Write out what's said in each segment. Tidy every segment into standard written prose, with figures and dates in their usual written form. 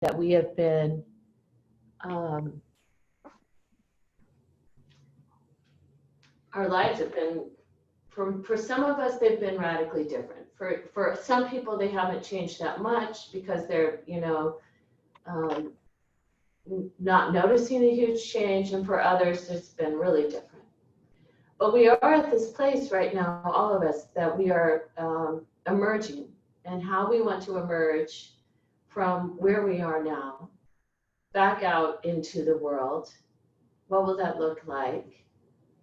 that we have been our lives have been, for some of us, they've been radically different. For some people, they haven't changed that much because they're, not noticing a huge change, and for others, it's been really different. But we are at this place right now, all of us, that we are emerging, and how we want to emerge from where we are now, back out into the world. What will that look like?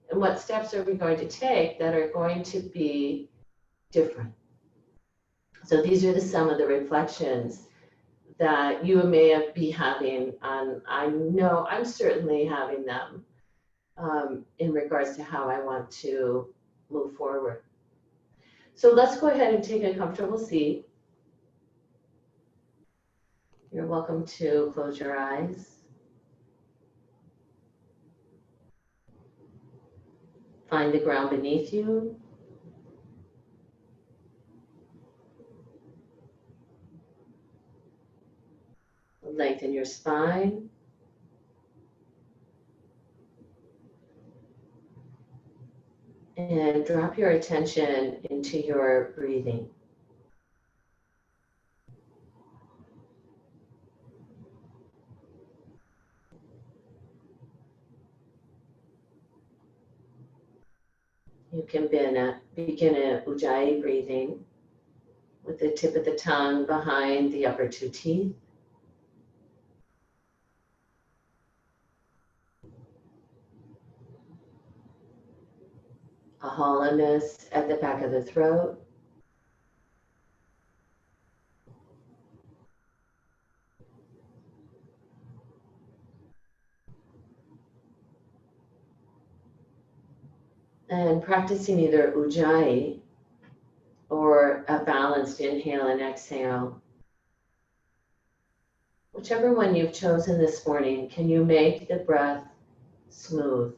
And what steps are we going to take that are going to be different? So these are some of the reflections that you may be having, and I know I'm certainly having them in regards to how I want to move forward. So let's go ahead and take a comfortable seat. You're welcome to close your eyes. Find the ground beneath you. Lengthen your spine. And drop your attention into your breathing. You can begin a Ujjayi breathing with the tip of the tongue behind the upper two teeth. A hollowness at the back of the throat. And practicing either Ujjayi or a balanced inhale and exhale. Whichever one you've chosen this morning, can you make the breath smooth?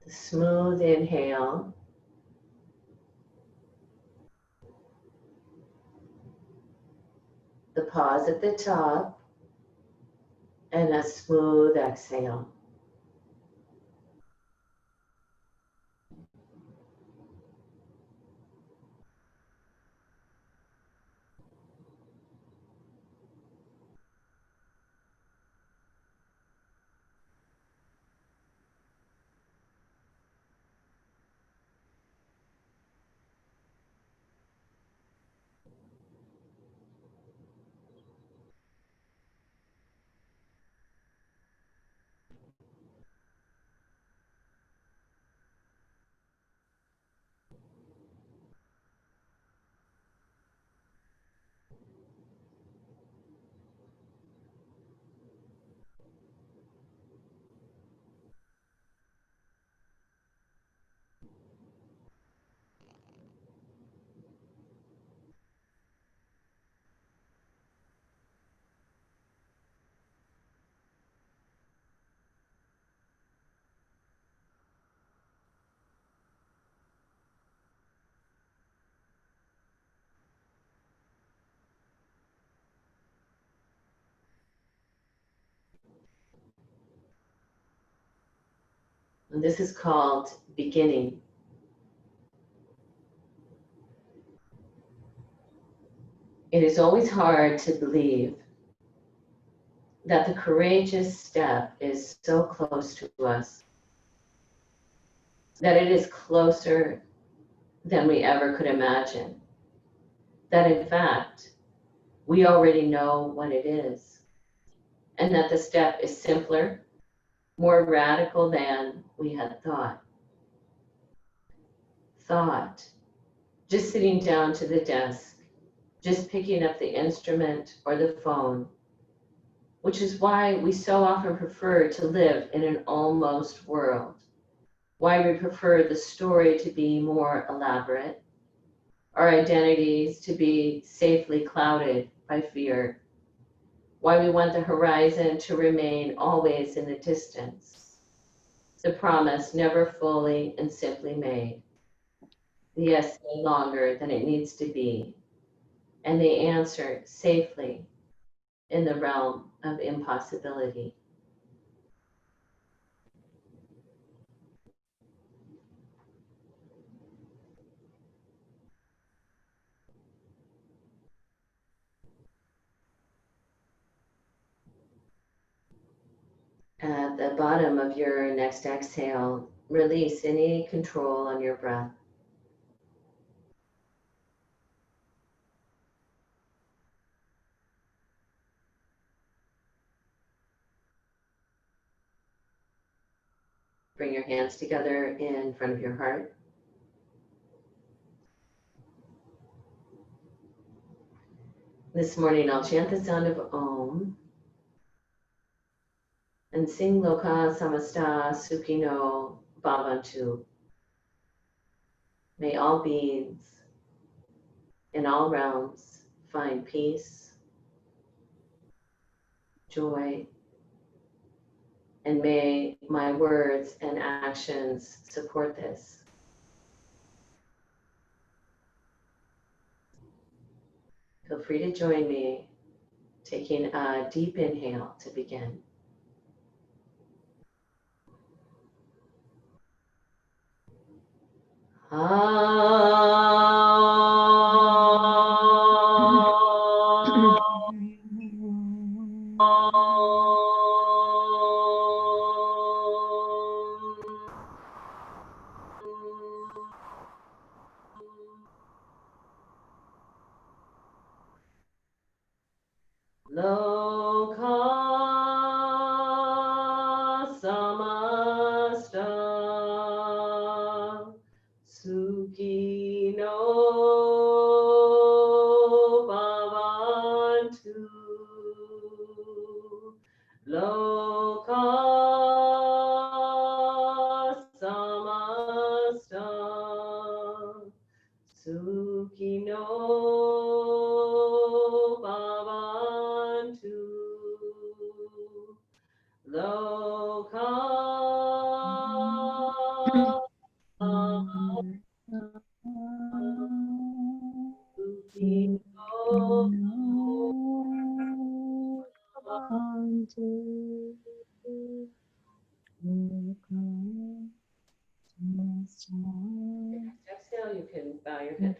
The smooth inhale. The pause at the top, and a smooth exhale. And this is called beginning. It is always hard to believe that the courageous step is so close to us, that it is closer than we ever could imagine, that in fact, we already know what it is, and that the step is simpler, more radical than we had thought. Just sitting down to the desk, just picking up the instrument or the phone, which is why we so often prefer to live in an almost world, why we prefer the story to be more elaborate, our identities to be safely clouded by fear, why we want the horizon to remain always in the distance, the promise never fully and simply made, the yes no longer than it needs to be, and the answer safely in the realm of impossibility. At the bottom of your next exhale, release any control on your breath. Bring your hands together in front of your heart. This morning I'll chant the sound of Om and sing Loka Samasta Sukhino Bhavantu. May all beings in all realms find peace, joy, and may my words and actions support this. Feel free to join me, taking a deep inhale to begin. Loka samasta sukhino bhavantu. Loka samasta sukhino bhavantu. Loka exhale, you can bow your head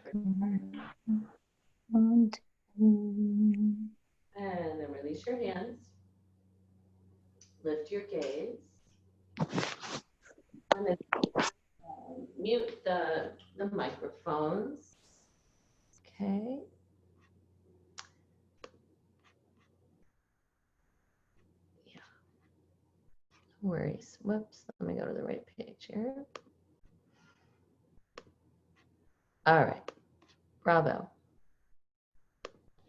and then release your hands. Lift your gaze. And then mute the microphones. Okay. Yeah. No worries. Whoops. Let me go to the right page here. All right. Bravo.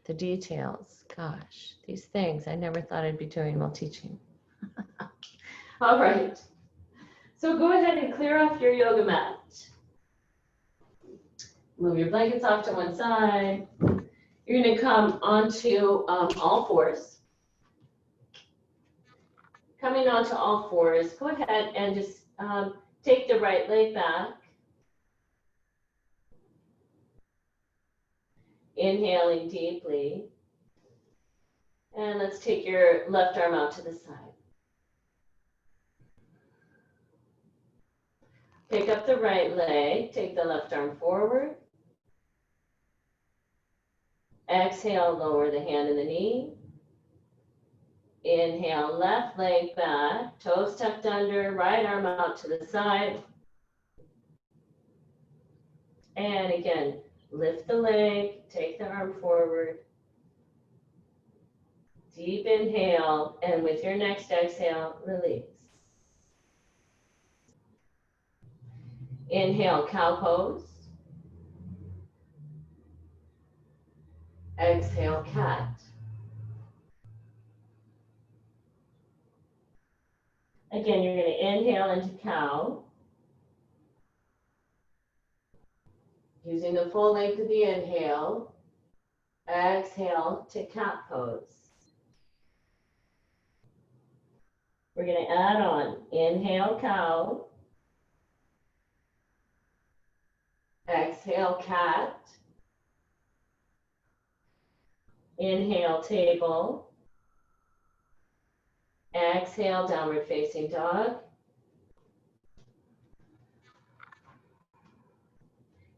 The details. Gosh, these things I never thought I'd be doing while teaching. All right. So go ahead and clear off your yoga mat. Move your blankets off to one side. You're going to come onto all fours. Coming onto all fours, go ahead and just take the right leg back. Inhaling deeply. And let's take your left arm out to the side. Pick up the right leg, take the left arm forward. Exhale, lower the hand and the knee. Inhale, left leg back, toes tucked under, right arm out to the side. And again, lift the leg, take the arm forward. Deep inhale, and with your next exhale, release. Inhale, cow pose. Exhale, cat. Again, you're going to inhale into cow. Using the full length of the inhale, exhale to cat pose. We're going to add on, inhale cow, exhale cat, inhale table, exhale downward facing dog,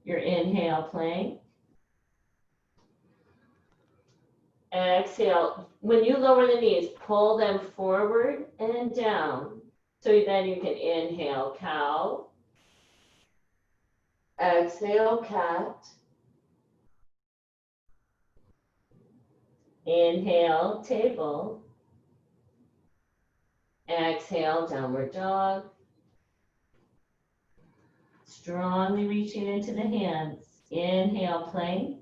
your inhale plank, exhale. When you lower the knees, pull them forward and down. So then you can inhale cow, exhale cat, inhale table, exhale downward dog. Strongly reaching into the hands. Inhale plank.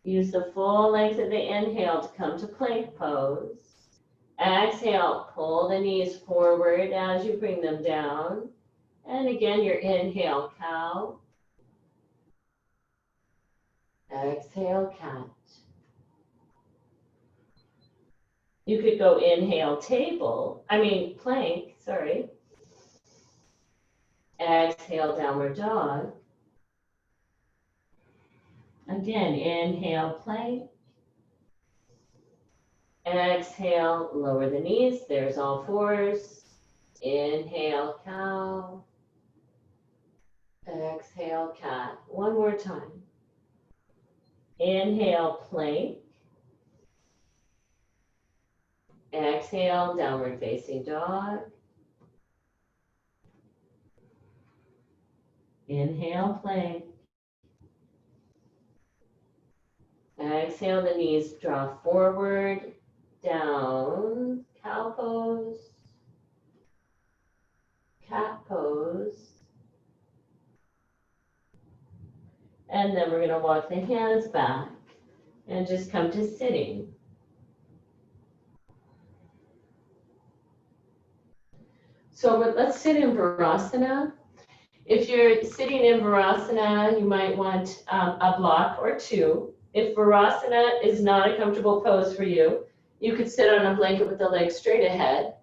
Use the full length of the inhale to come to plank pose. Exhale, pull the knees forward as you bring them down. And again, your inhale, cow. Exhale, cat. You could go inhale, plank, sorry. Exhale, downward dog. Again, inhale, plank. Exhale, lower the knees. There's all fours. Inhale, cow. Exhale, cat. One more time. Inhale, plank. Exhale, downward facing dog. Inhale, plank. Exhale, the knees draw forward, down, cow pose, cat pose. And then we're going to walk the hands back and just come to sitting. So let's sit in Virasana. If you're sitting in Virasana, you might want a block or two. If Virasana is not a comfortable pose for you, you could sit on a blanket with the legs straight ahead.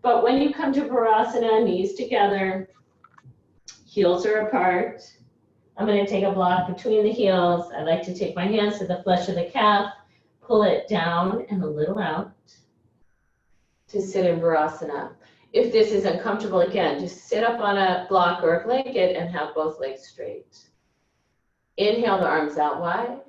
But when you come to Virasana, knees together, heels are apart. I'm going to take a block between the heels. I like to take my hands to the flesh of the calf, pull it down and a little out to sit in Virasana. If this is uncomfortable, again, just sit up on a block or a blanket and have both legs straight. Inhale the arms out wide.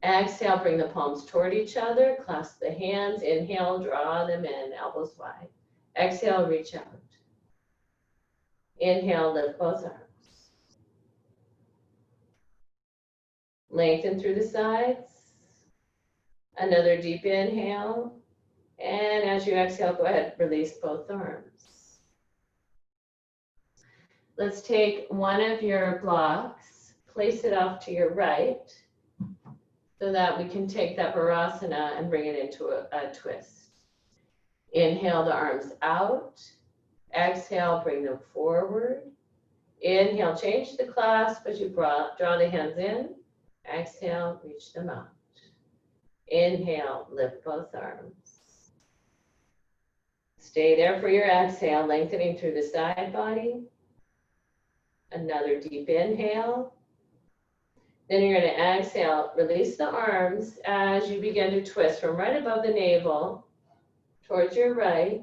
Exhale, bring the palms toward each other, clasp the hands. Inhale, draw them in, elbows wide. Exhale, reach out. Inhale, lift both arms. Lengthen through the sides. Another deep inhale. And as you exhale, go ahead, release both arms. Let's take one of your blocks, place it off to your right, so that we can take that Virasana and bring it into a twist. Inhale the arms out. Exhale, bring them forward. Inhale, change the clasp as you draw the hands in. Exhale, reach them out. Inhale, lift both arms. Stay there for your exhale, lengthening through the side body. Another deep inhale. Then you're going to exhale, release the arms as you begin to twist from right above the navel towards your right.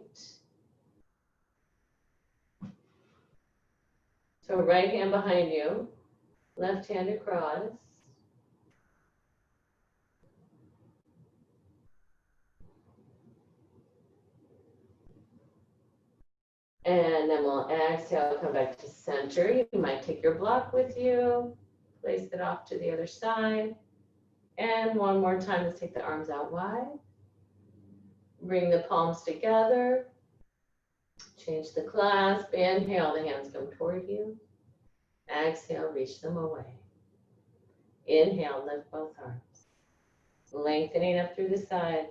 So right hand behind you, left hand across. And then we'll exhale, come back to center. You might take your block with you, place it off to the other side. And one more time, let's take the arms out wide. Bring the palms together. Change the clasp. Inhale, the hands come toward you. Exhale, reach them away. Inhale, lift both arms. Lengthening up through the sides.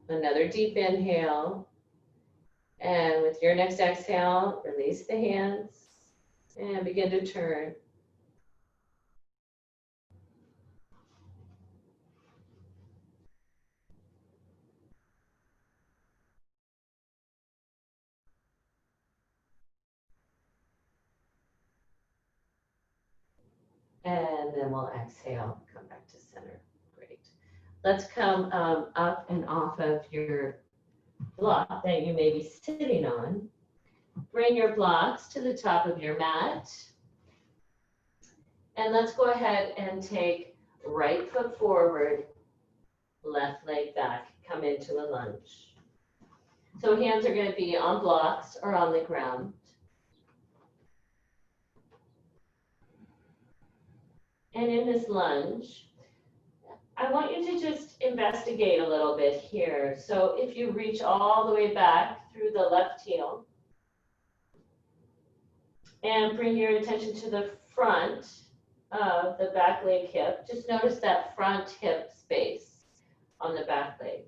Another deep inhale. And with your next exhale, release the hands and begin to turn. And then we'll exhale, come back to center. Great. Let's come up and off of your block that you may be sitting on. Bring your blocks to the top of your mat. And let's go ahead and take right foot forward, left leg back, come into a lunge. So hands are going to be on blocks or on the ground. And in this lunge, I want you to just investigate a little bit here. So if you reach all the way back through the left heel and bring your attention to the front of the back leg hip, just notice that front hip space on the back leg.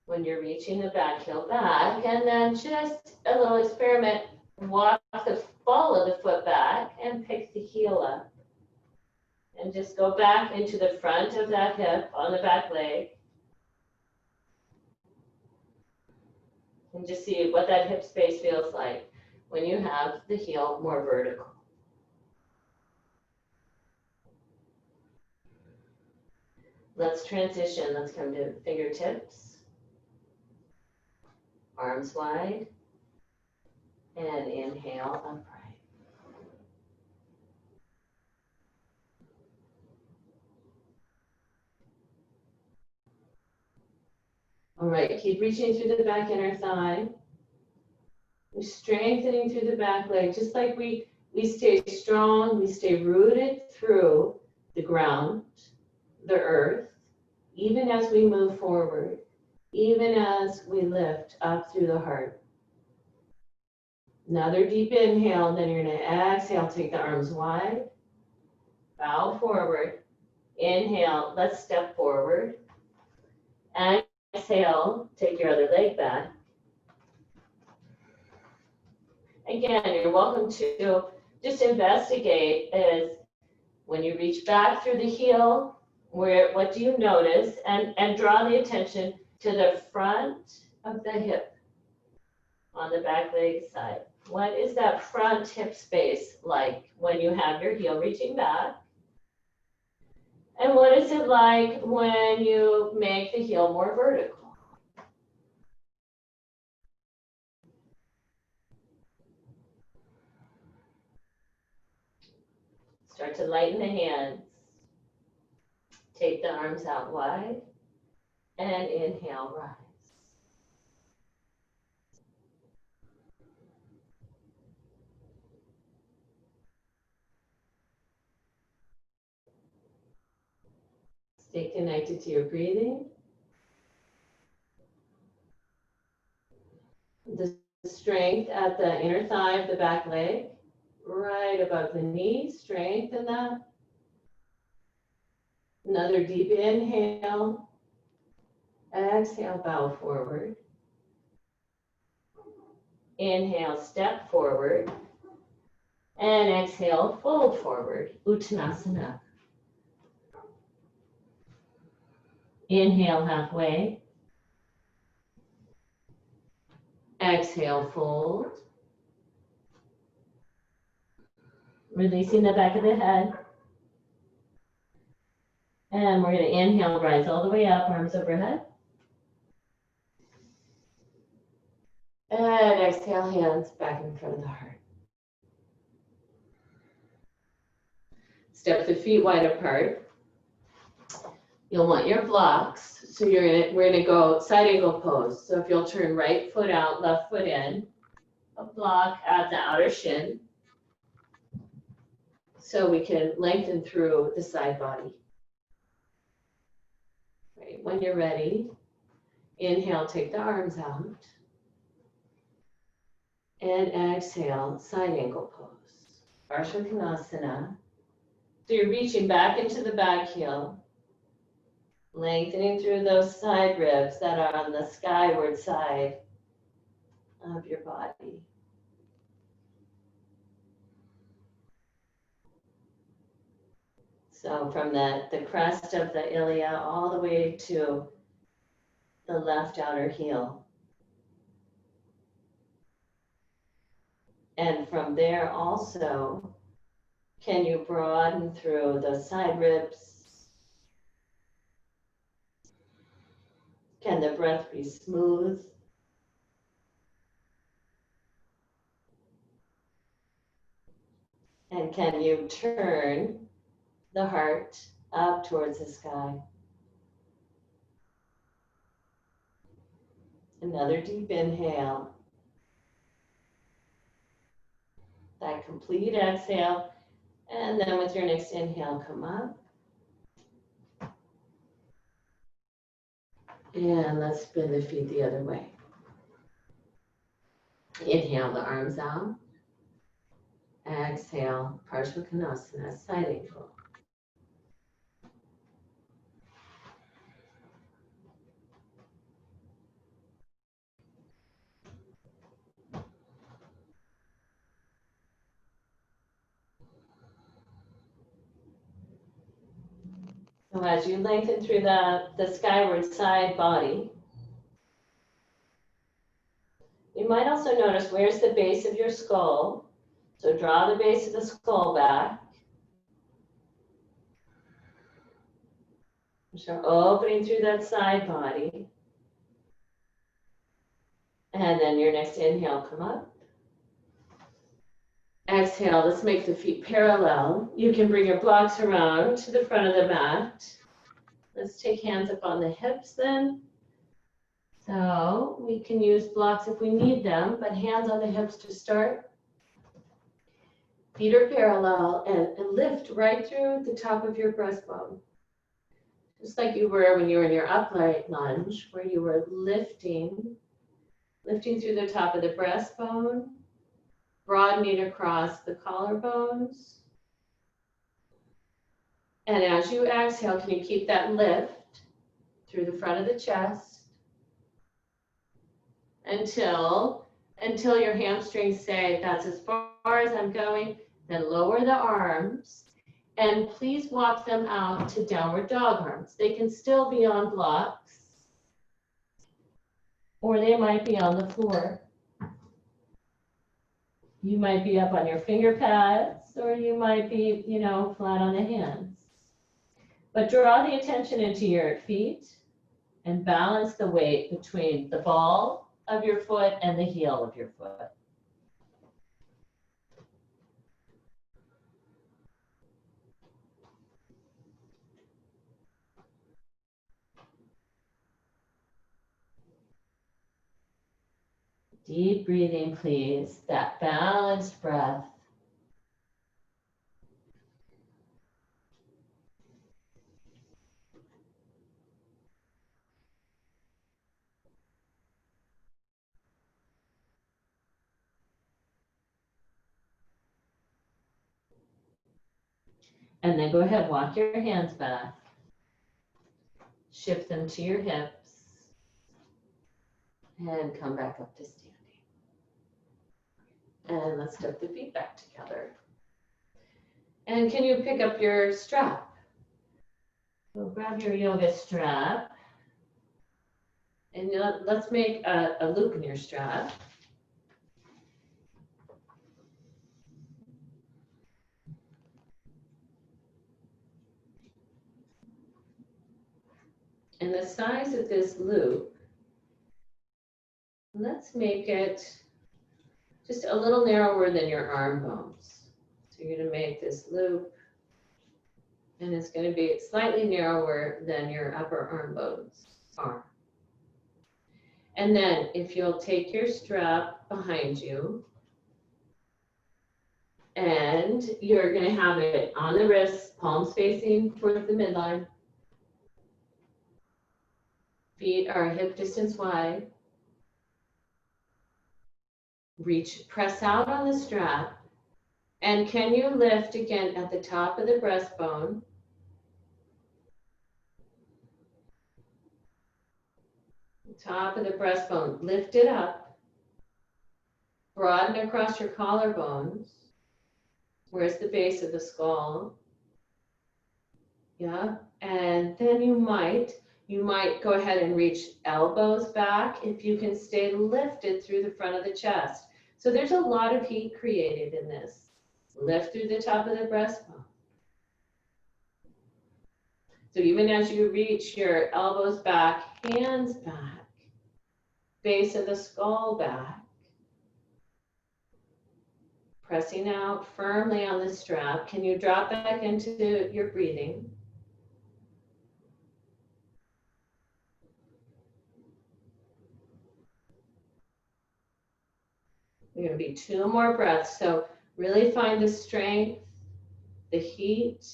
When you're reaching the back heel back, and then just a little experiment, walk the ball of the foot back and pick the heel up. And just go back into the front of that hip on the back leg. And just see what that hip space feels like when you have the heel more vertical. Let's transition. Let's come to fingertips, arms wide, and inhale upright. All right, keep reaching through the back inner thigh. We're strengthening through the back leg, just like we stay strong, we stay rooted through the ground, the earth, even as we move forward, even as we lift up through the heart. Another deep inhale, then you're going to exhale, take the arms wide, bow forward, inhale, let's step forward, exhale, take your other leg back. Again, you're welcome to just investigate is when you reach back through the heel, what do you notice? And draw the attention to the front of the hip on the back leg side. What is that front hip space like when you have your heel reaching back? And what is it like when you make the heel more vertical? Start to lighten the hands. Take the arms out wide and inhale, rise. Stay connected to your breathing. The strength at the inner thigh of the back leg, right above the knee, strengthen that. Another deep inhale. Exhale, bow forward. Inhale, step forward. And exhale, fold forward, Uttanasana. Inhale halfway. Exhale, fold. Releasing the back of the head. And we're going to inhale, rise all the way up, arms overhead. And exhale, hands back in front of the heart. Step the feet wide apart. You'll want your blocks. So we're gonna go side angle pose. So if you'll turn right foot out, left foot in, a block at the outer shin. So we can lengthen through the side body. Right, when you're ready, inhale, take the arms out. And exhale, side angle pose. Parsva Konasana. So you're reaching back into the back heel. Lengthening through those side ribs that are on the skyward side of your body. So from the crest of the ilia all the way to the left outer heel. And from there also, can you broaden through the side ribs? Can the breath be smooth? And can you turn the heart up towards the sky? Another deep inhale. That complete exhale. And then with your next inhale, come up. And let's spin the feet the other way. Inhale the arms out. Exhale, Parsva Konasana, side angle. So as you lengthen through the skyward side body, you might also notice where's the base of your skull. So draw the base of the skull back. So opening through that side body. And then your next inhale, come up. Exhale, let's make the feet parallel. You can bring your blocks around to the front of the mat. Let's take hands up on the hips then. So we can use blocks if we need them, but hands on the hips to start. Feet are parallel and lift right through the top of your breastbone. Just like you were when you were in your upright lunge, where you were lifting through the top of the breastbone, broadening across the collarbones. And as you exhale, can you keep that lift through the front of the chest until your hamstrings say, that's as far as I'm going. Then lower the arms and please walk them out to downward dog arms. They can still be on blocks or they might be on the floor. You might be up on your finger pads or you might be, flat on the hands. But draw the attention into your feet and balance the weight between the ball of your foot and the heel of your foot. Deep breathing, please. That balanced breath. And then go ahead, walk your hands back. Shift them to your hips. And come back up to standing. And let's step the feet back together. And can you pick up your strap? So grab your yoga strap. And let's make a loop in your strap. And the size of this loop, let's make it just a little narrower than your arm bones. So you're going to make this loop, and it's going to be slightly narrower than your upper arm bones are. And then if you'll take your strap behind you, and you're going to have it on the wrists, palms facing towards the midline. Feet are hip distance wide. Reach, press out on the strap. And can you lift again at the top of the breastbone? Top of the breastbone, lift it up. broaden across your collarbones. Where's the base of the skull? Yeah, and then you might go ahead and reach elbows back if you can stay lifted through the front of the chest. So there's a lot of heat created in this. Lift through the top of the breastbone. So even as you reach your elbows back, hands back, base of the skull back, pressing out firmly on the strap. Can you drop back into your breathing? We're going to be 2 more breaths. So really find the strength, the heat.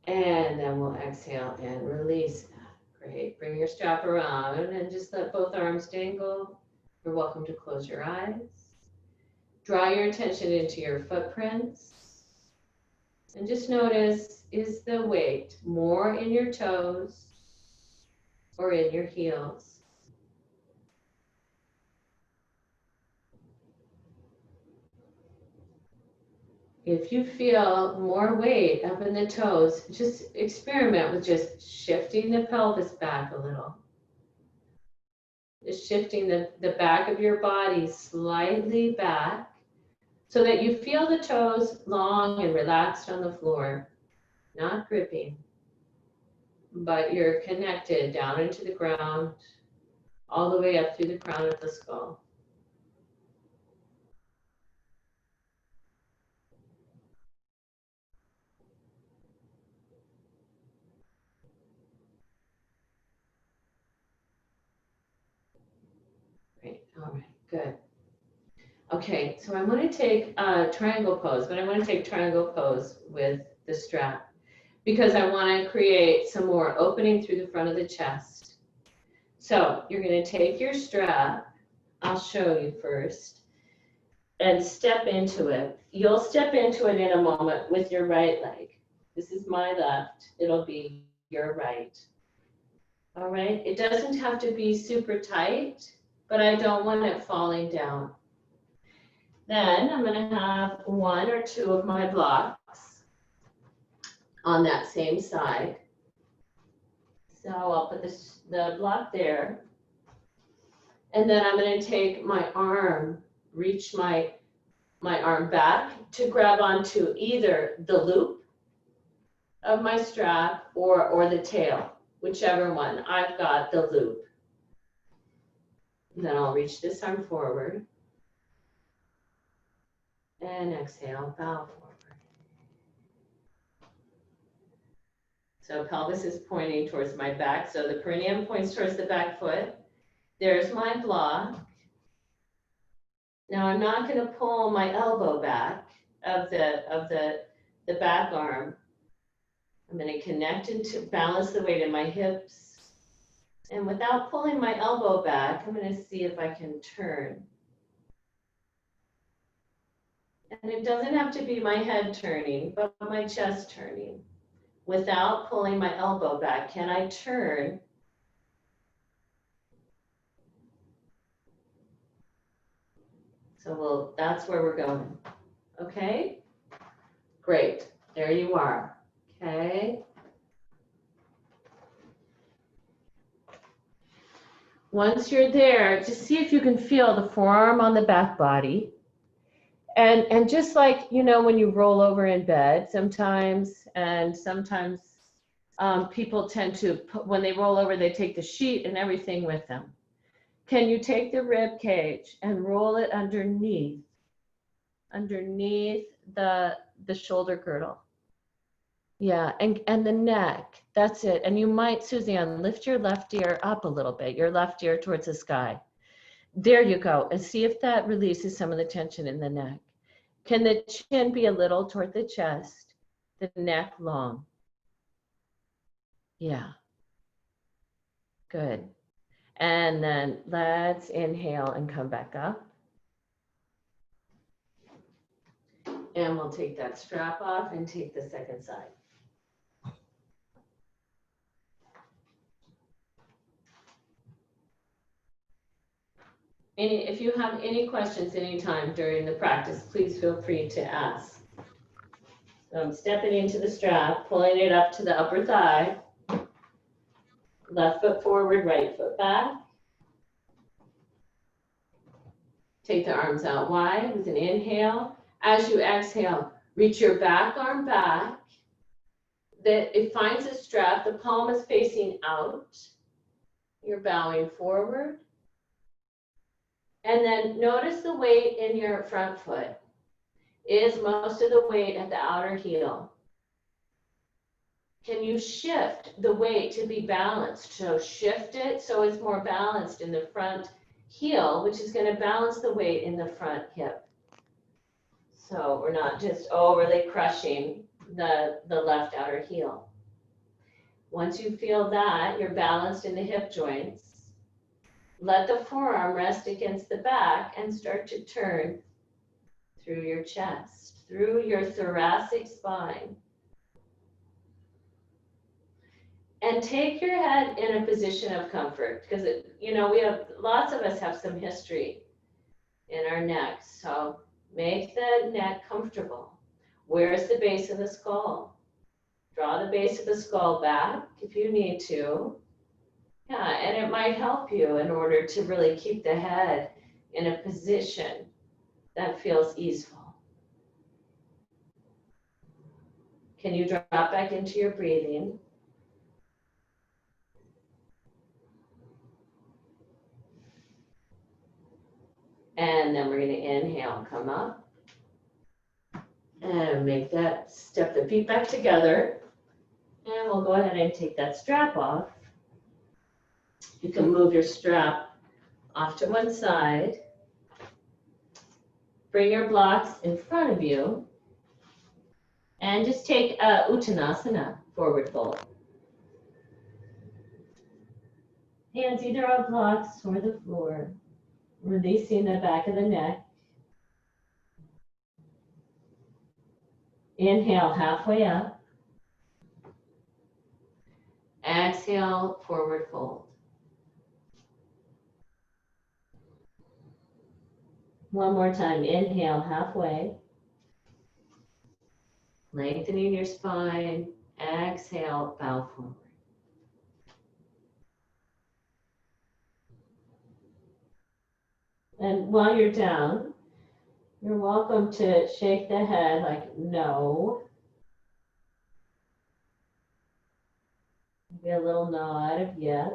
And then we'll exhale and release that. Great. Bring your strap around and just let both arms dangle. You're welcome to close your eyes. Draw your attention into your footprints. And just notice, is the weight more in your toes or in your heels? If you feel more weight up in the toes, just experiment with just shifting the pelvis back a little. Just shifting the back of your body slightly back so that you feel the toes long and relaxed on the floor, not gripping, but you're connected down into the ground, all the way up through the crown of the skull. Great, all right, good. Okay, so I'm going to take a triangle pose, but I'm going to take triangle pose with the strap because I want to create some more opening through the front of the chest. So you're going to take your strap, I'll show you first, and step into it. You'll step into it in a moment with your right leg. This is my left, it'll be your right. All right, it doesn't have to be super tight, but I don't want it falling down. Then I'm going to have 1 or 2 of my blocks on that same side. So I'll put the block there. And then I'm going to take my arm, reach my arm back to grab onto either the loop of my strap or the tail, whichever one. I've got the loop. Then I'll reach this arm forward. And exhale, bow forward. So pelvis is pointing towards my back. So the perineum points towards the back foot. There's my block. Now I'm not going to pull my elbow back of the back arm. I'm going to connect and to balance the weight in my hips. And without pulling my elbow back, I'm going to see if I can turn. And it doesn't have to be my head turning, but my chest turning. Without pulling my elbow back, can I turn? So that's where we're going. Okay? Great. There you are. Okay? Once you're there, just see if you can feel the forearm on the back body. And just like, you know, when you roll over in bed sometimes, and sometimes people tend to, when they roll over, they take the sheet and everything with them. Can you take the rib cage and roll it underneath the shoulder girdle? Yeah, and the neck, that's it. And you might, Suzanne, lift your left ear up a little bit, your left ear towards the sky. There you go. And see if that releases some of the tension in the neck. Can the chin be a little toward the chest, the neck long? Yeah. Good. And then let's inhale and come back up. And we'll take that strap off and take the second side. If you have any questions anytime during the practice, please feel free to ask. So I'm stepping into the strap, pulling it up to the upper thigh. Left foot forward, right foot back. Take the arms out wide with an inhale. As you exhale, reach your back arm back. That it finds a strap, the palm is facing out. You're bowing forward. And then notice the weight in your front foot. Is most of the weight at the outer heel. Can you shift the weight to be balanced? So shift it so it's more balanced in the front heel, which is going to balance the weight in the front hip. So we're not just overly crushing the left outer heel. Once you feel that, you're balanced in the hip joints. Let the forearm rest against the back and start to turn through your chest, through your thoracic spine. And take your head in a position of comfort, because lots of us have some history in our necks. So make the neck comfortable. Where's the base of the skull? Draw the base of the skull back if you need to. Yeah, and it might help you in order to really keep the head in a position that feels easeful. Can you drop back into your breathing? And then we're going to inhale, come up. And make that, step the feet back together. And we'll go ahead and take that strap off. You can move your strap off to one side. Bring your blocks in front of you. And just take Uttanasana, forward fold. Hands either on blocks or the floor. Releasing the back of the neck. Inhale, halfway up. Exhale, forward fold. One more time, inhale, halfway. Lengthening your spine. Exhale, bow forward. And while you're down, you're welcome to shake the head like no. Maybe a little nod of yes.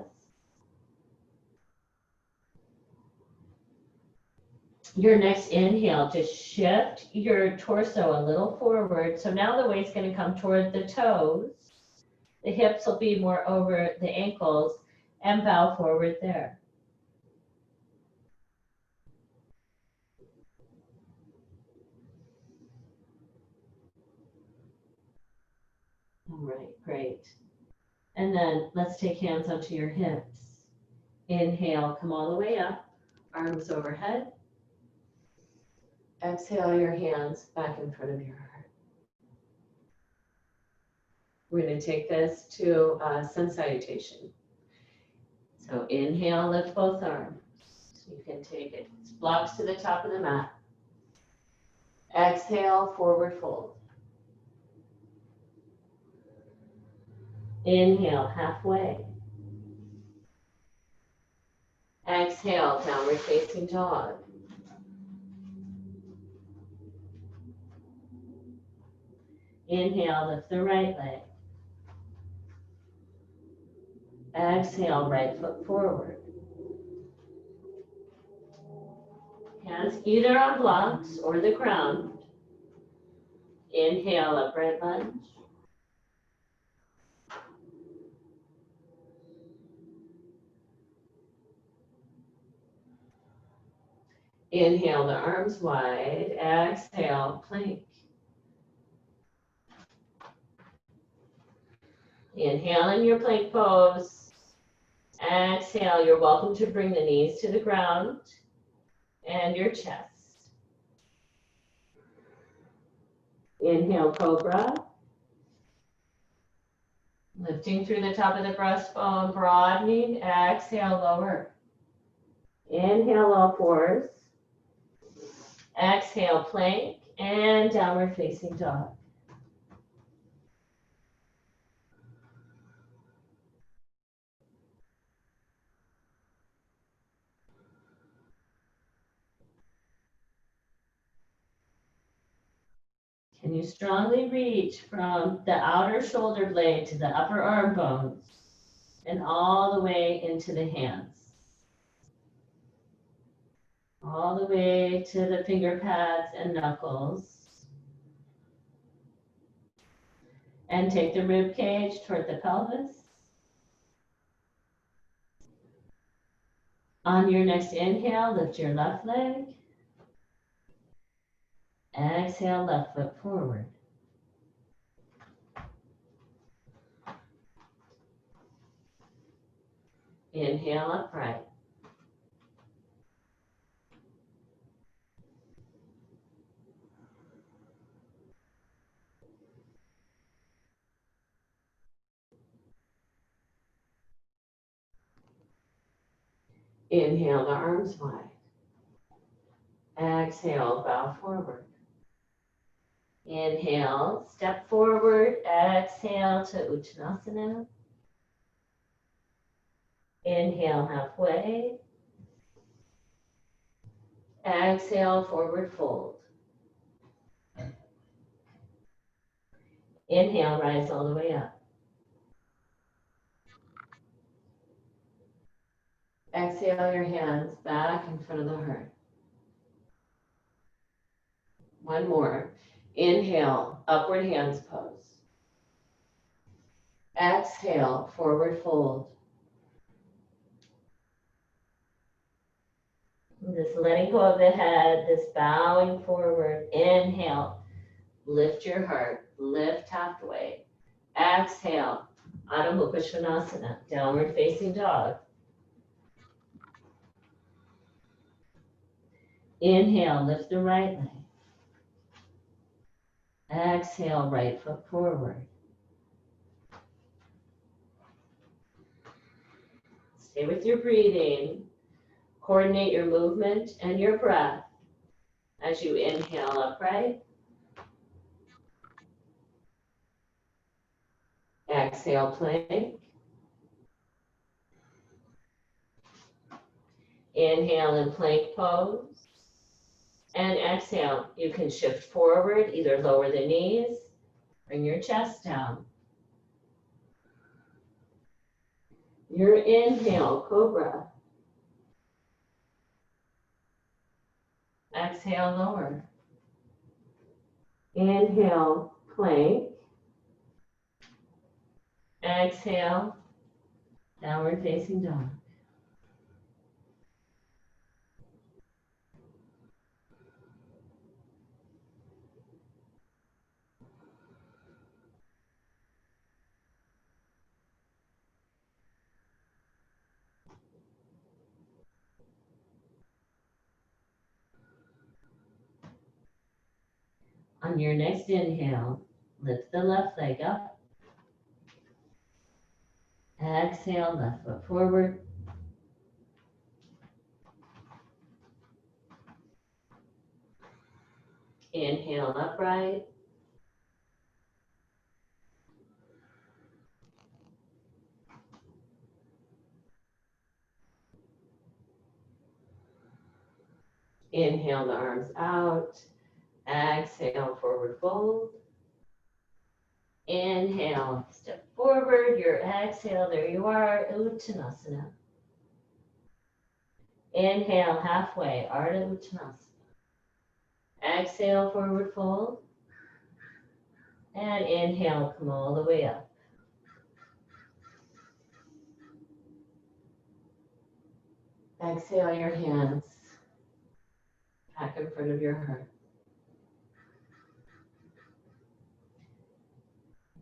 Your next inhale, just shift your torso a little forward. So now the weight's going to come toward the toes. The hips will be more over the ankles and bow forward there. All right, great. And then let's take hands onto your hips. Inhale, come all the way up, arms overhead. Exhale your hands back in front of your heart. We're going to take this to sun salutation. So inhale, lift both arms. You can take it. Blocks to the top of the mat. Exhale, forward fold. Inhale, halfway. Exhale, downward facing dog. Inhale, lift the right leg. Exhale, right foot forward. Hands either on blocks or the ground. Inhale, upright lunge. Inhale the arms wide. Exhale, plank. Inhale in your plank pose. Exhale, you're welcome to bring the knees to the ground and your chest. Inhale, cobra. Lifting through the top of the breastbone, broadening. Exhale, lower. Inhale, all fours. Exhale, plank and downward facing dog. Can you strongly reach from the outer shoulder blade to the upper arm bones and all the way into the hands? All the way to the finger pads and knuckles. And take the rib cage toward the pelvis. On your next inhale, lift your left leg. Exhale, left foot forward. Inhale, upright. Inhale, the arms wide. Exhale, bow forward. Inhale, step forward. Exhale to Uttanasana. Inhale, halfway. Exhale, forward fold. Inhale, rise all the way up. Exhale your hands back in front of the heart. One more. Inhale, upward hands pose. Exhale, forward fold. Just letting go of the head, this bowing forward. Inhale, lift your heart, lift halfway. Exhale, Adho Mukha Svanasana, downward facing dog. Inhale, lift the right leg. Exhale, right foot forward. Stay with your breathing. Coordinate your movement and your breath as you inhale upright. Exhale, plank. Inhale in plank pose. And exhale, you can shift forward, either lower the knees, bring your chest down. Your inhale, cobra. Exhale, lower. Inhale, plank. Exhale, downward facing dog. On your next inhale, lift the left leg up. Exhale, left foot forward. Inhale, upright. Inhale, the arms out. Exhale, forward fold. Inhale, step forward. Your exhale, there you are, Uttanasana. Inhale, halfway, Ardha Uttanasana. Exhale, forward fold. And inhale, come all the way up. Exhale your hands back in front of your heart.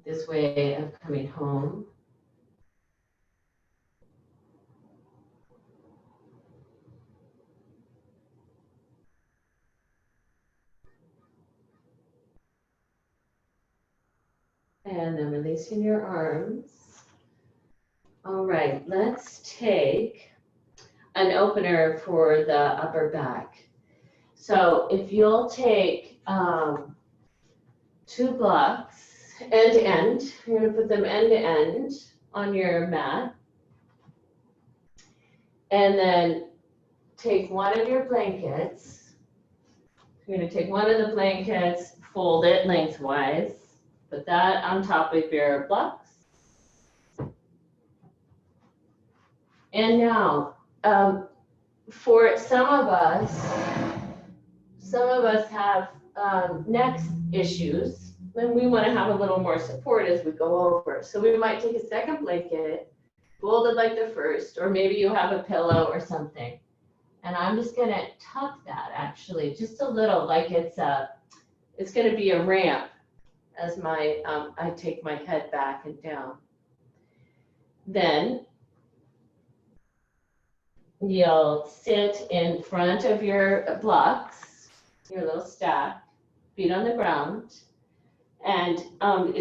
This way of coming home. And then releasing your arms. All right, let's take an opener for the upper back. So if you'll take 2 blocks end to end, you're going to put them end to end on your mat, and then take one of your blankets. You're going to take one of the blankets, fold it lengthwise, put that on top of your blocks. And now, for some of us have neck issues, and we want to have a little more support as we go over. So we might take a second blanket, fold it like the first, or maybe you have a pillow or something. And I'm just going to tuck that actually, just a little, like it's going to be a ramp as I take my head back and down. Then you'll sit in front of your blocks, your little stack, feet on the ground, and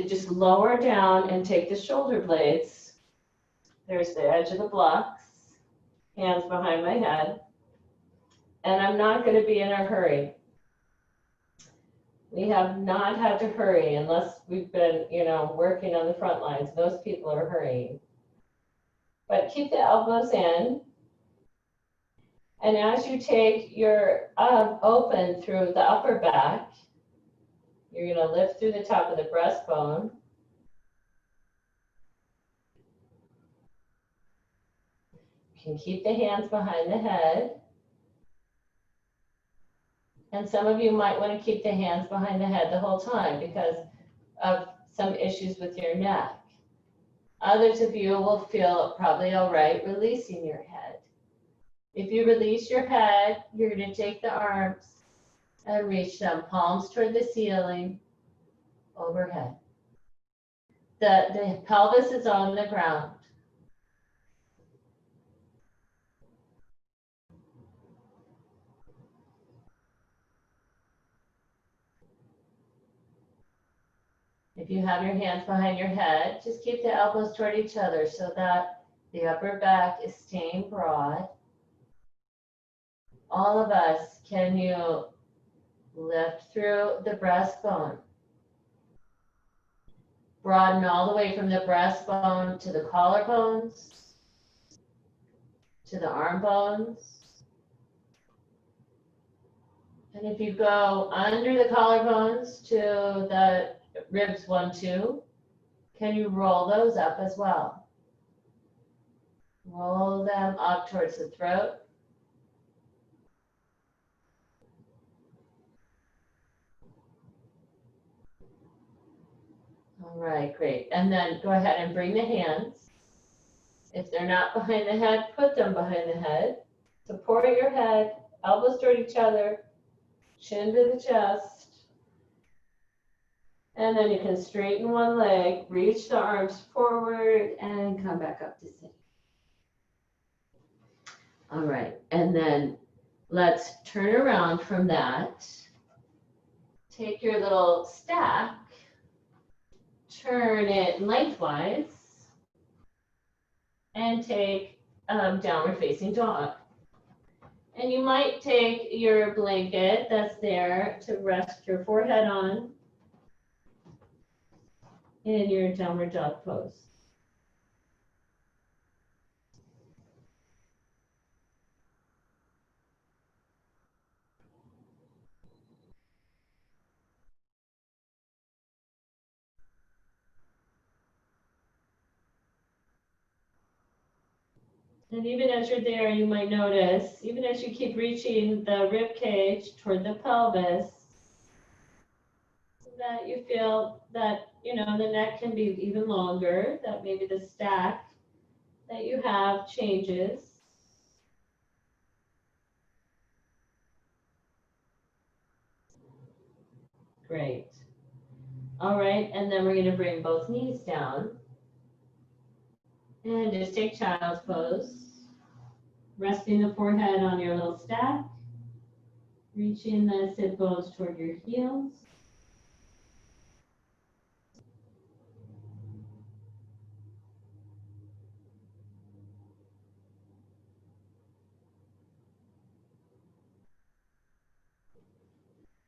just lower down and take the shoulder blades. There's the edge of the blocks, hands behind my head, and I'm not going to be in a hurry. We have not had to hurry unless we've been, working on the front lines. Those people are hurrying. But keep the elbows in. And as you take your open through the upper back, you're going to lift through the top of the breastbone. You can keep the hands behind the head. And some of you might want to keep the hands behind the head the whole time because of some issues with your neck. Others of you will feel probably all right releasing your head. If you release your head, you're going to take the arms and reach them, palms toward the ceiling, overhead. The pelvis is on the ground. If you have your hands behind your head, just keep the elbows toward each other so that the upper back is staying broad. All of us, can you lift through the breastbone? Broaden all the way from the breastbone to the collarbones, to the arm bones. And if you go under the collarbones to the ribs 1, 2, can you roll those up as well? Roll them up towards the throat. All right, great. And then go ahead and bring the hands. If they're not behind the head, put them behind the head. Support your head, elbows toward each other, chin to the chest. And then you can straighten one leg, reach the arms forward, and come back up to sit. All right, and then let's turn around from that. Take your little stack, turn it lengthwise, and take downward facing dog. And you might take your blanket that's there to rest your forehead on in your downward dog pose. And even as you're there, you might notice, even as you keep reaching the rib cage toward the pelvis, that you feel that, the neck can be even longer, that maybe the stack that you have changes. Great. All right, and then we're going to bring both knees down. And just take child's pose. Resting the forehead on your little stack. Reaching the sit bones toward your heels.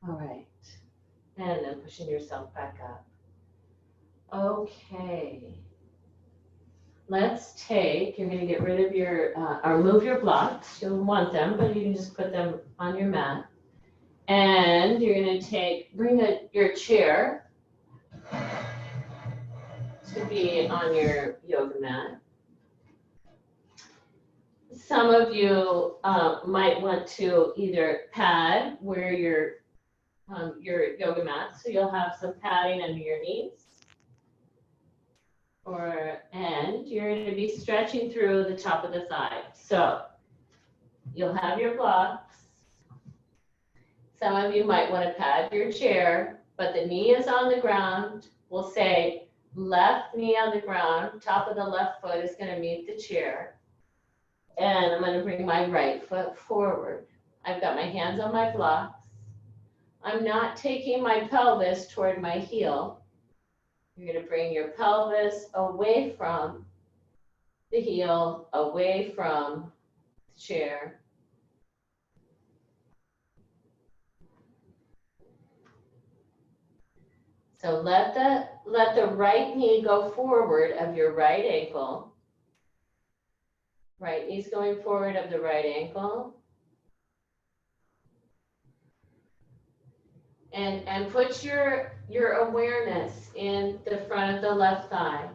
All right. And then pushing yourself back up. Okay. Let's take, you're gonna get rid of your, or move your blocks. You'll want them, but you can just put them on your mat. And you're gonna bring your chair to be on your yoga mat. Some of you might want to either pad where your yoga mat, so you'll have some padding under your knees. And you're going to be stretching through the top of the thigh. So you'll have your blocks. Some of you might want to pad your chair, but the knee is on the ground. We'll say left knee on the ground, top of the left foot is going to meet the chair. And I'm going to bring my right foot forward. I've got my hands on my blocks. I'm not taking my pelvis toward my heel. You're going to bring your pelvis away from the heel, away from the chair. So let the right knee go forward of your right ankle. Right knee's going forward of the right ankle. And put your awareness in the front of the left thigh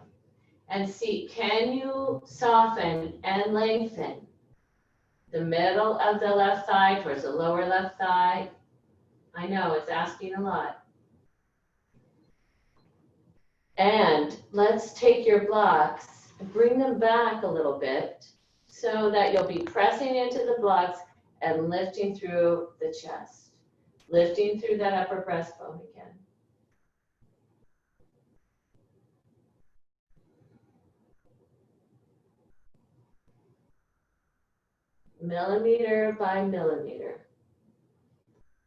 and see, can you soften and lengthen the middle of the left thigh towards the lower left thigh? I know it's asking a lot. And let's take your blocks, bring them back a little bit so that you'll be pressing into the blocks and lifting through the chest. Lifting through that upper breastbone again. Millimeter by millimeter.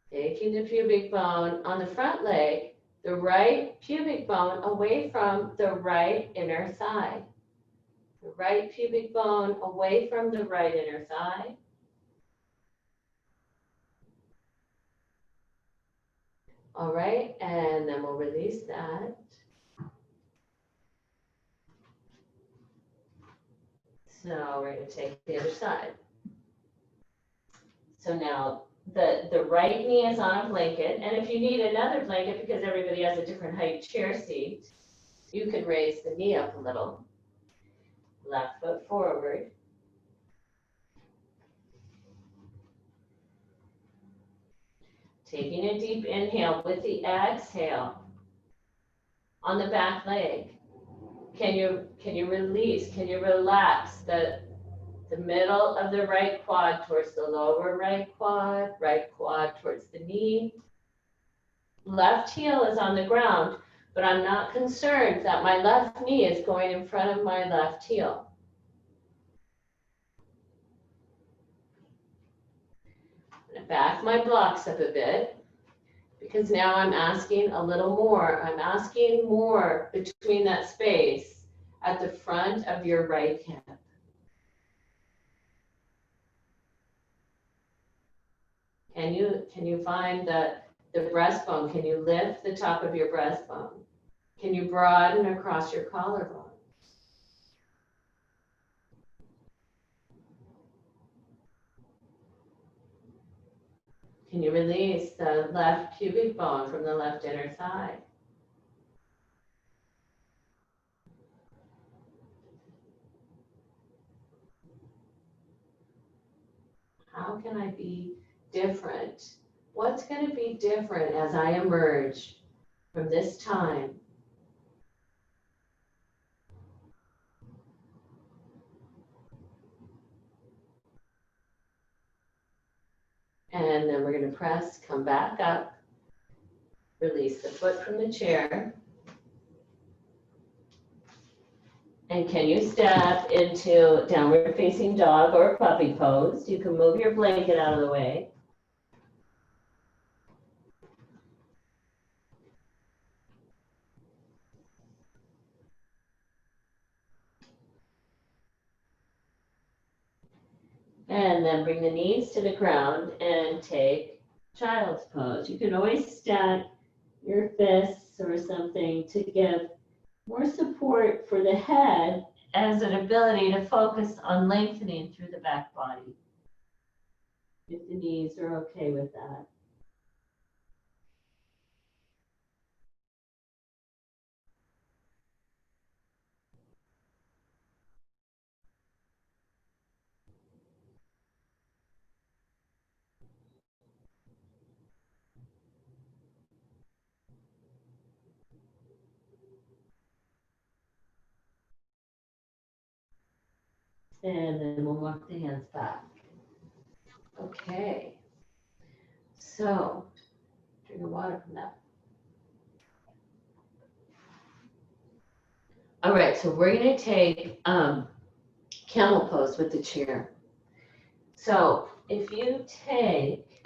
Taking the pubic bone on the front leg, the right pubic bone away from the right inner thigh. The right pubic bone away from the right inner thigh. All right, and then we'll release that. So we're going to take the other side. So now the right knee is on a blanket, and if you need another blanket because everybody has a different height chair seat, you could raise the knee up a little. Left foot forward. Taking a deep inhale with the exhale on the back leg. Can you release? Can you relax the middle of the right quad towards the lower right quad towards the knee. Left heel is on the ground, but I'm not concerned that my left knee is going in front of my left heel. I'm going to back my blocks up a bit because now I'm asking a little more. I'm asking more between that space at the front of your right hip. Can you find the breastbone? Can you lift the top of your breastbone? Can you broaden across your collarbone? Can you release the left pubic bone from the left inner thigh? How can I be different? What's going to be different as I emerge from this time? And then we're going to press, come back up, release the foot from the chair. And can you step into downward facing dog or puppy pose? You can move your blanket out of the way. And then bring the knees to the ground and take child's pose. You can always stack your fists or something to give more support for the head as an ability to focus on lengthening through the back body, if the knees are okay with that. And then we'll walk the hands back. Okay. So, drink your water from that. All right, so we're gonna take camel pose with the chair. So if you take,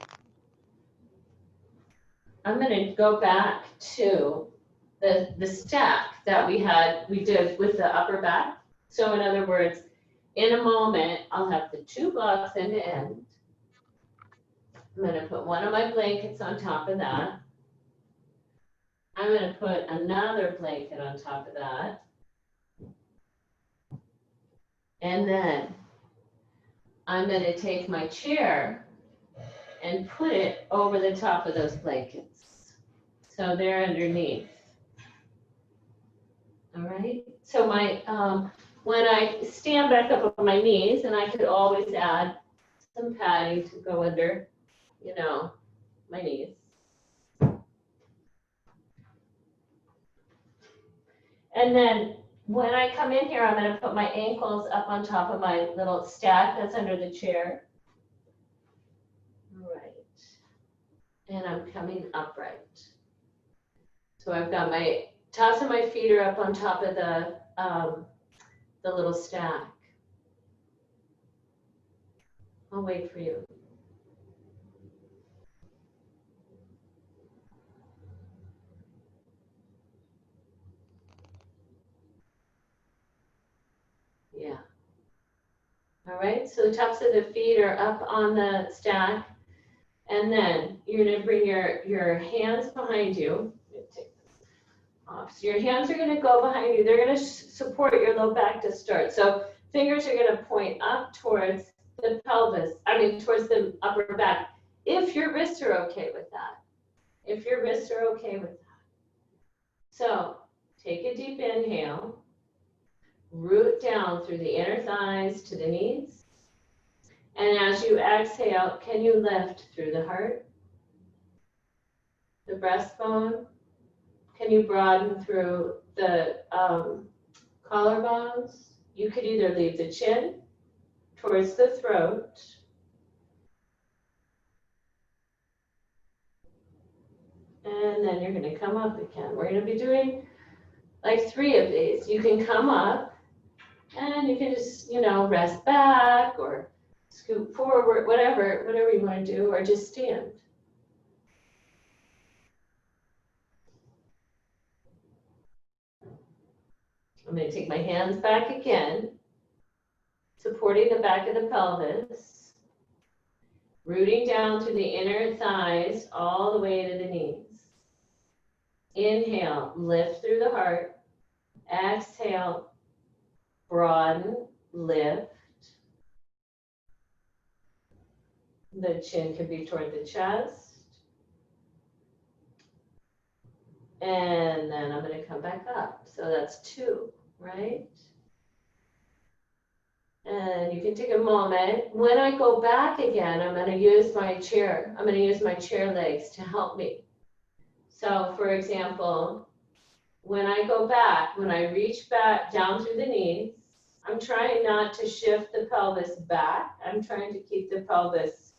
I'm gonna go back to the stack that we did with the upper back. So in other words, in a moment, I'll have the two blocks end to end. I'm gonna put one of my blankets on top of that. I'm gonna put another blanket on top of that. And then I'm gonna take my chair and put it over the top of those blankets. So they're underneath. All right, so my, when I stand back up on my knees, and I could always add some padding to go under, you know, my knees. And then when I come in here, I'm gonna put my ankles up on top of my little stack that's under the chair. All right. And I'm coming upright. So I've got my tops of my feet are up on top of the little stack. I'll wait for you. Yeah. All right, so the tops of the feet are up on the stack. And then you're gonna bring your hands behind you. Take this off. So your hands are gonna go behind you. They're gonna support your low back to start. So fingers are gonna point up towards the pelvis, towards the upper back. If your wrists are okay with that. If your wrists are okay with that. So take a deep inhale. Root down through the inner thighs to the knees. And as you exhale, can you lift through the heart, the breastbone? Can you broaden through the collarbones? You could either leave the chin towards the throat, and then you're going to come up again. We're going to be doing like 3 of these. You can come up, and you can just, rest back or scoot forward, whatever you want to do, or just stand. I'm going to take my hands back again, supporting the back of the pelvis, rooting down through the inner thighs all the way to the knees. Inhale, lift through the heart. Exhale, broaden, lift. The chin could be toward the chest. And then I'm going to come back up. So that's 2, right? And you can take a moment. When I go back again, I'm going to use my chair. I'm going to use my chair legs to help me. So for example, when I go back, when I reach back down through the knees, I'm trying not to shift the pelvis back. I'm trying to keep the pelvis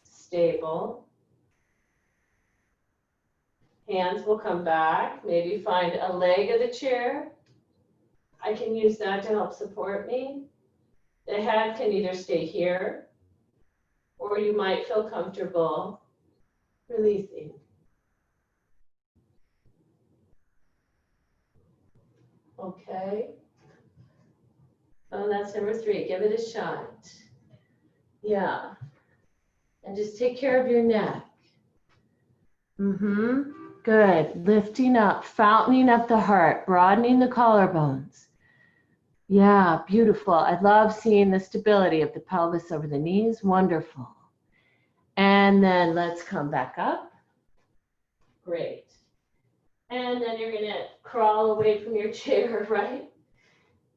stable. Hands will come back. Maybe find a leg of the chair. I can use that to help support me. The head can either stay here, or you might feel comfortable releasing. Okay. Oh, that's number 3. Give it a shot. Yeah. And just take care of your neck. Good. Lifting up, fountaining up the heart, broadening the collarbones. Yeah, beautiful. I love seeing the stability of the pelvis over the knees. Wonderful. And then let's come back up. Great. And then you're going to crawl away from your chair, right?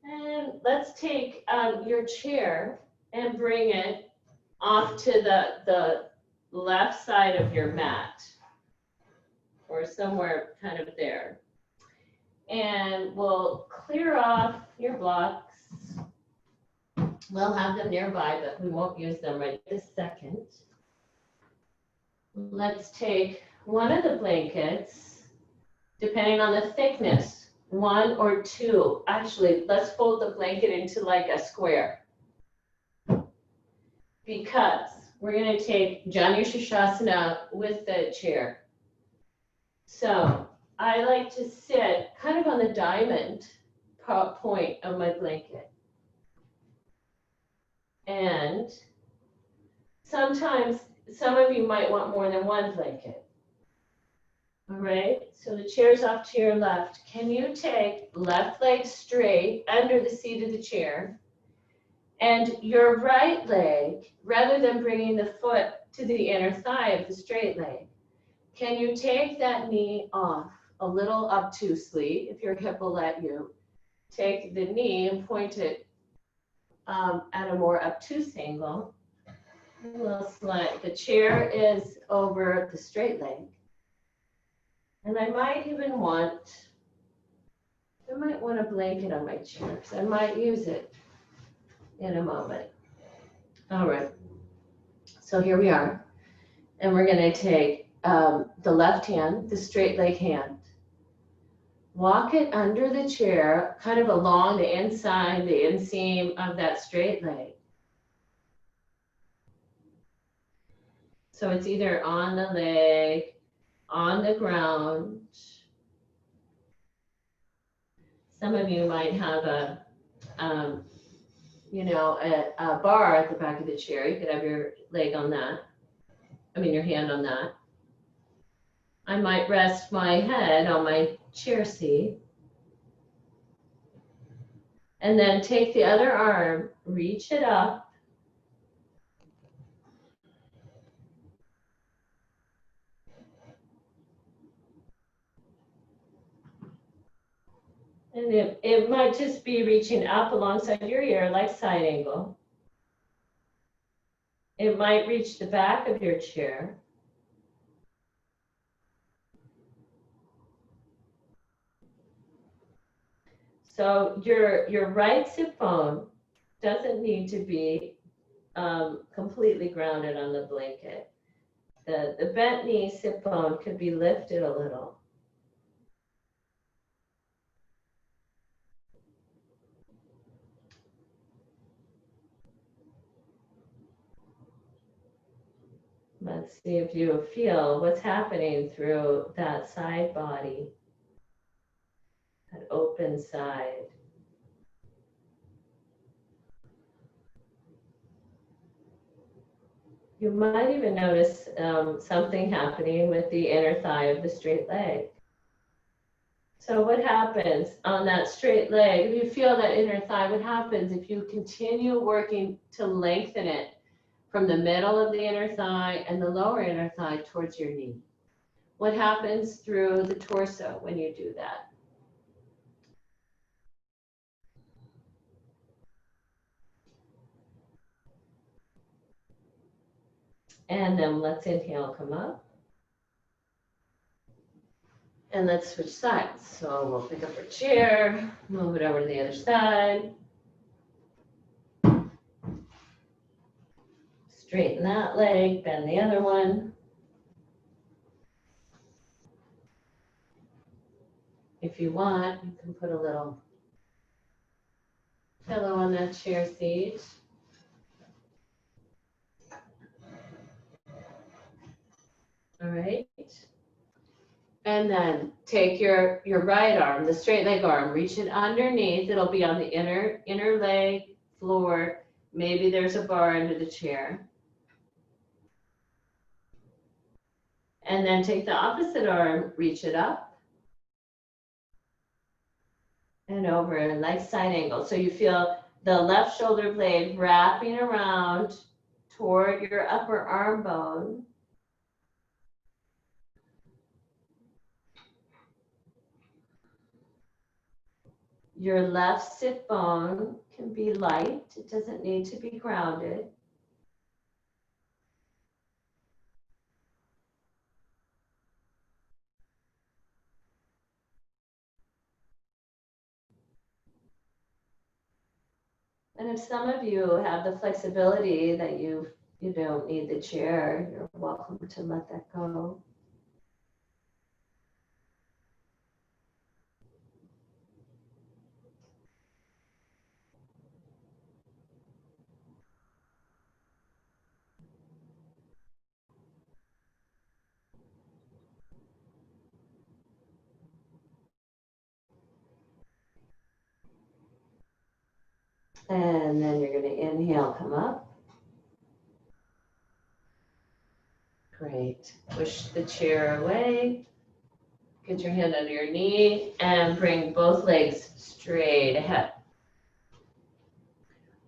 And let's take your chair and bring it off to the left side of your mat, or somewhere kind of there. And we'll clear off your blocks. We'll have them nearby, but we won't use them right this second. Let's take one of the blankets, depending on the thickness, 1 or 2. Actually, let's fold the blanket into like a square, because we're going to take Janu Shirshasana with the chair. So I like to sit kind of on the diamond point of my blanket. And sometimes some of you might want more than one blanket. All right, so the chair's off to your left. Can you take left leg straight under the seat of the chair, and your right leg, rather than bringing the foot to the inner thigh of the straight leg, can you take that knee off a little obtusely, if your hip will let you? Take the knee and point it at a more obtuse angle. We'll slide. The chair is over the straight leg. And I might want a blanket on my chair, so I might use it in a moment. All right. So here we are. And we're going to take the left hand, the straight leg hand, walk it under the chair, kind of along the inside, the inseam of that straight leg. So it's either on the leg, on the ground. Some of you might have a bar at the back of the chair. You could have your leg on that. Your hand on that. I might rest my head on my chair seat. And then take the other arm, reach it up. And it might just be reaching up alongside your ear, like side angle. It might reach the back of your chair. So your right sit bone doesn't need to be completely grounded on the blanket. The bent knee sit bone could be lifted a little. Let's see if you feel what's happening through that side body, that open side. You might even notice something happening with the inner thigh of the straight leg. So what happens on that straight leg? If you feel that inner thigh, what happens if you continue working to lengthen it from the middle of the inner thigh and the lower inner thigh towards your knee? What happens through the torso when you do that? And then let's inhale, come up. And let's switch sides. So we'll pick up our chair, move it over to the other side. Straighten that leg, bend the other one. If you want, you can put a little pillow on that chair seat. All right. And then take your right arm, the straight leg arm, reach it underneath. It'll be on the inner leg floor. Maybe there's a bar under the chair. And then take the opposite arm, reach it up and over, like side angle. So you feel the left shoulder blade wrapping around toward your upper arm bone. Your left sit bone can be light. It doesn't need to be grounded. And if some of you have the flexibility that you don't need the chair, you're welcome to let that go. And then you're going to inhale, come up. Great. Push the chair away. Get your hand under your knee and bring both legs straight ahead.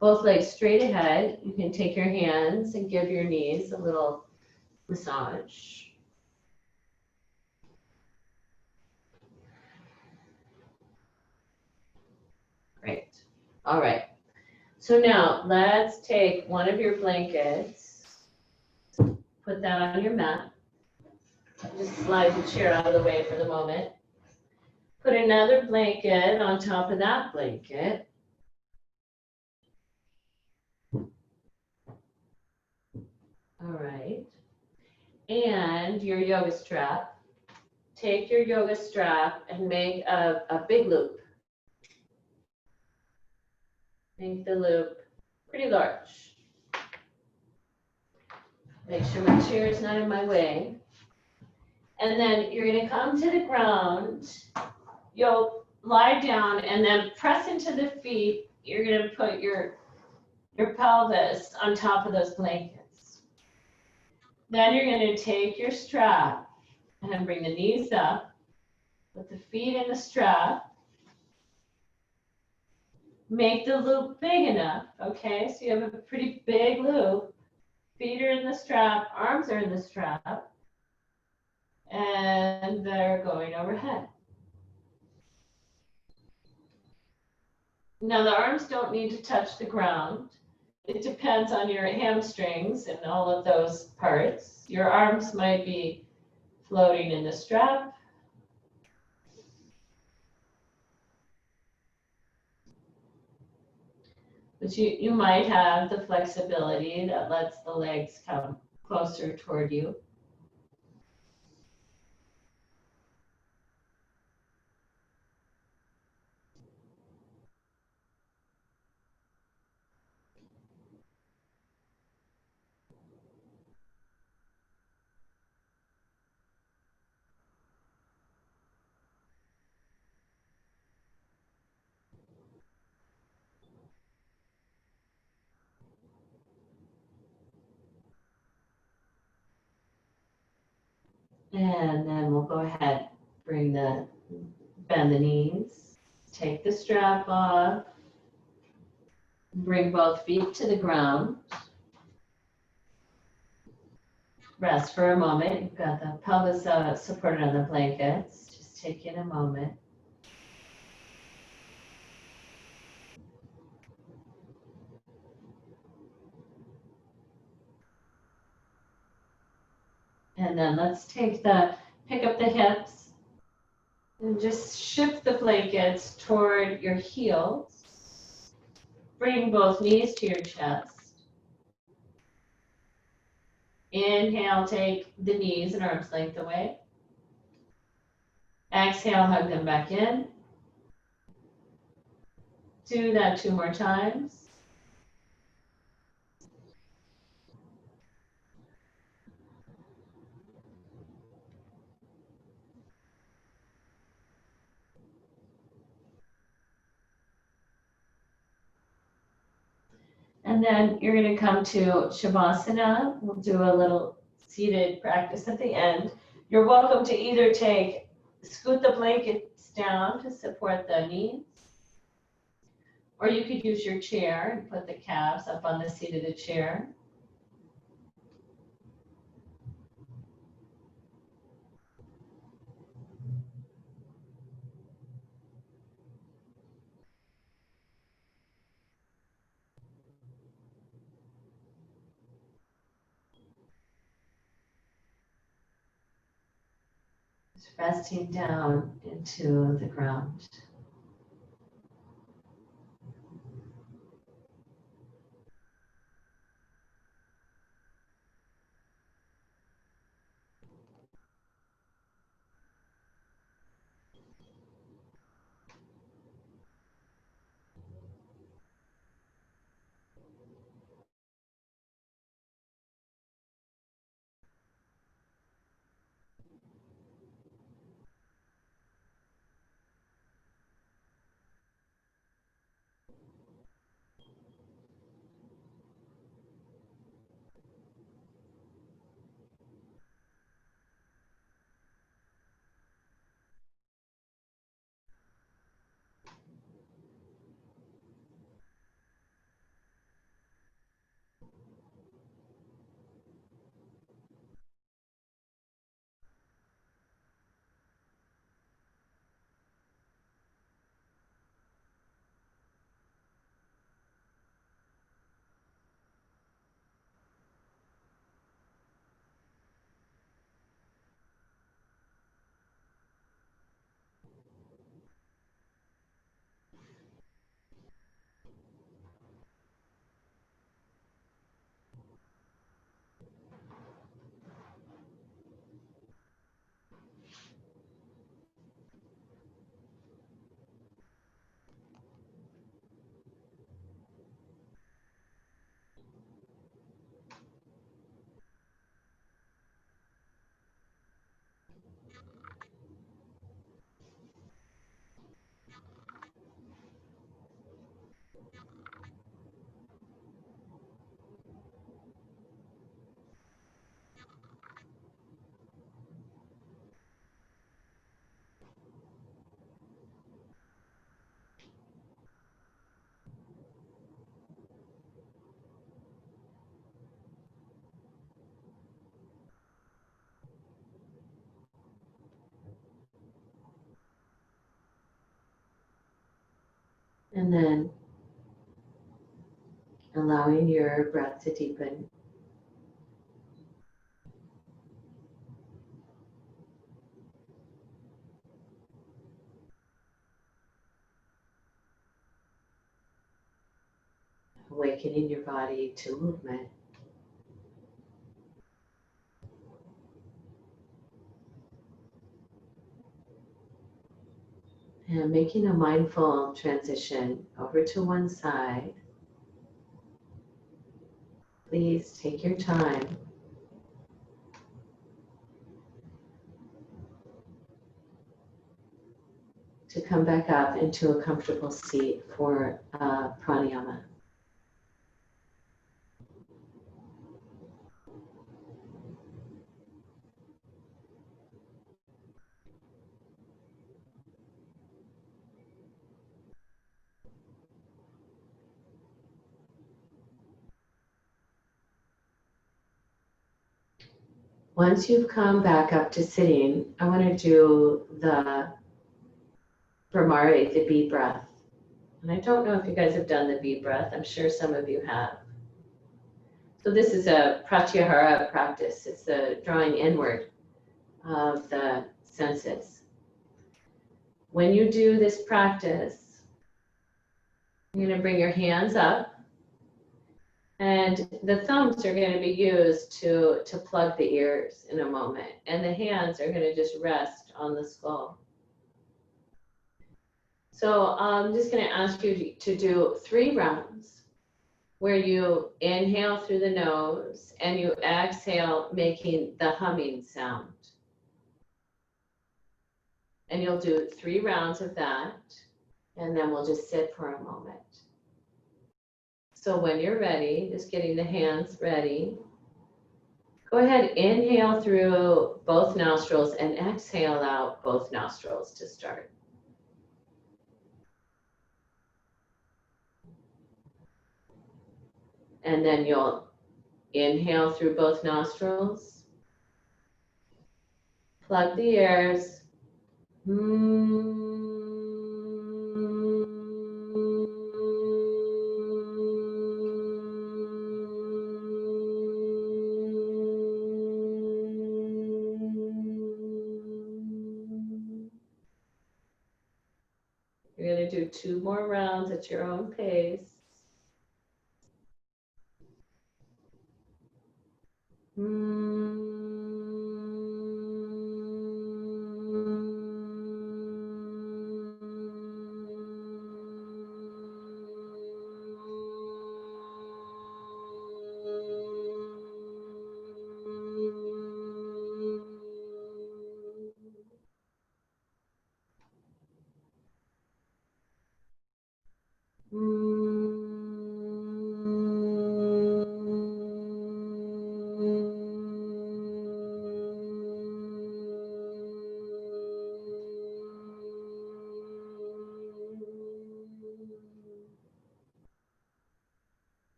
Both legs straight ahead. You can take your hands and give your knees a little massage. Great. All right. So now let's take one of your blankets, put that on your mat. Just slide the chair out of the way for the moment. Put another blanket on top of that blanket. All right. And your yoga strap. Take your yoga strap and make a big loop. Make the loop pretty large. Make sure my chair is not in my way. And then you're going to come to the ground. You'll lie down and then press into the feet. You're going to put your pelvis on top of those blankets. Then you're going to take your strap and bring the knees up. Put the feet in the strap. Make the loop big enough, okay? So you have a pretty big loop. Feet are in the strap, arms are in the strap, and they're going overhead. Now the arms don't need to touch the ground. It depends on your hamstrings and all of those parts. Your arms might be floating in the strap. But you might have the flexibility that lets the legs come closer toward you. And then we'll go ahead, bend the knees, take the strap off, bring both feet to the ground. Rest for a moment. You've got the pelvis supported on the blankets. Just take in a moment. And then let's pick up the hips and just shift the blankets toward your heels. Bring both knees to your chest. Inhale, take the knees and arms length away. Exhale, hug them back in. Do that 2 more times. And then you're going to come to Shavasana. We'll do a little seated practice at the end. You're welcome to either scoot the blankets down to support the knees, or you could use your chair and put the calves up on the seat of the chair. Just resting down into the ground. And then allowing your breath to deepen. Awakening your body to movement. And making a mindful transition over to one side. Please take your time. To come back up into a comfortable seat for pranayama. Once you've come back up to sitting, I want to do the Brahmari, the bee breath. And I don't know if you guys have done the bee breath. I'm sure some of you have. So this is a pratyahara practice. It's the drawing inward of the senses. When you do this practice, you're going to bring your hands up. And the thumbs are going to be used to plug the ears in a moment. And the hands are going to just rest on the skull. So I'm just going to ask you to do 3 rounds where you inhale through the nose and you exhale making the humming sound. And you'll do 3 rounds of that. And then we'll just sit for a moment. So when you're ready, just getting the hands ready, Go ahead, inhale through both nostrils and exhale out both nostrils to start. And then you'll inhale through both nostrils. Plug the ears. You're going to do 2 more rounds at your own pace.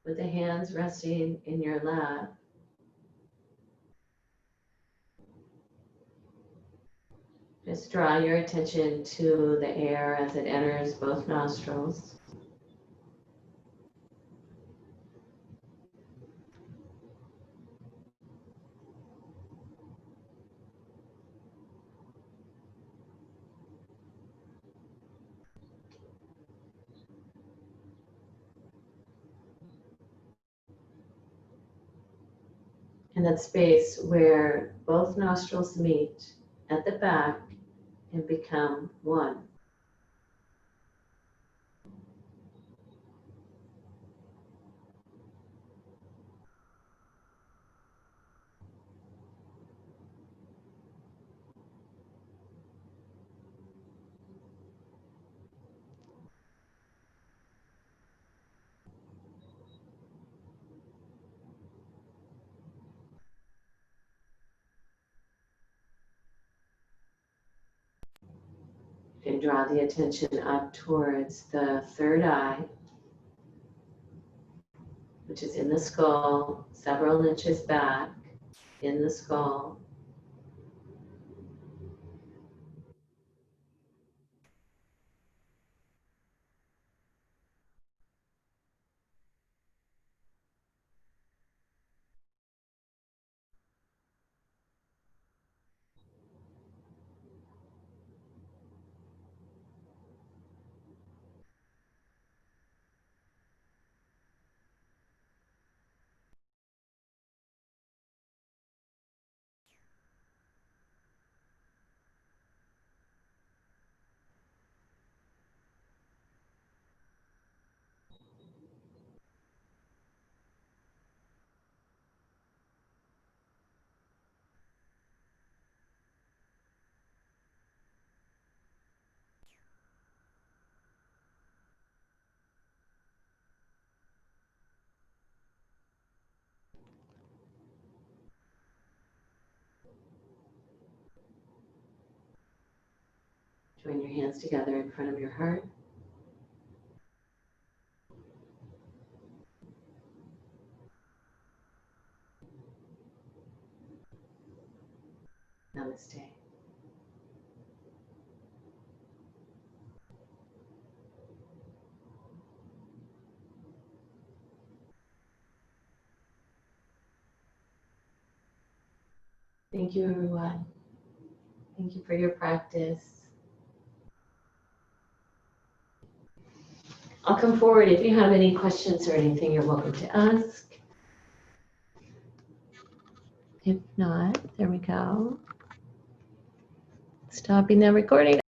With the hands resting in your lap. Just draw your attention to the air as it enters both nostrils. And that space where both nostrils meet at the back and become one. You can draw the attention up towards the third eye, which is in the skull, several inches back in the skull. Join your hands together in front of your heart. Namaste. Thank you, everyone. Thank you for your practice. I'll come forward if you have any questions or anything you're welcome to ask. If not, there we go. Stopping the recording.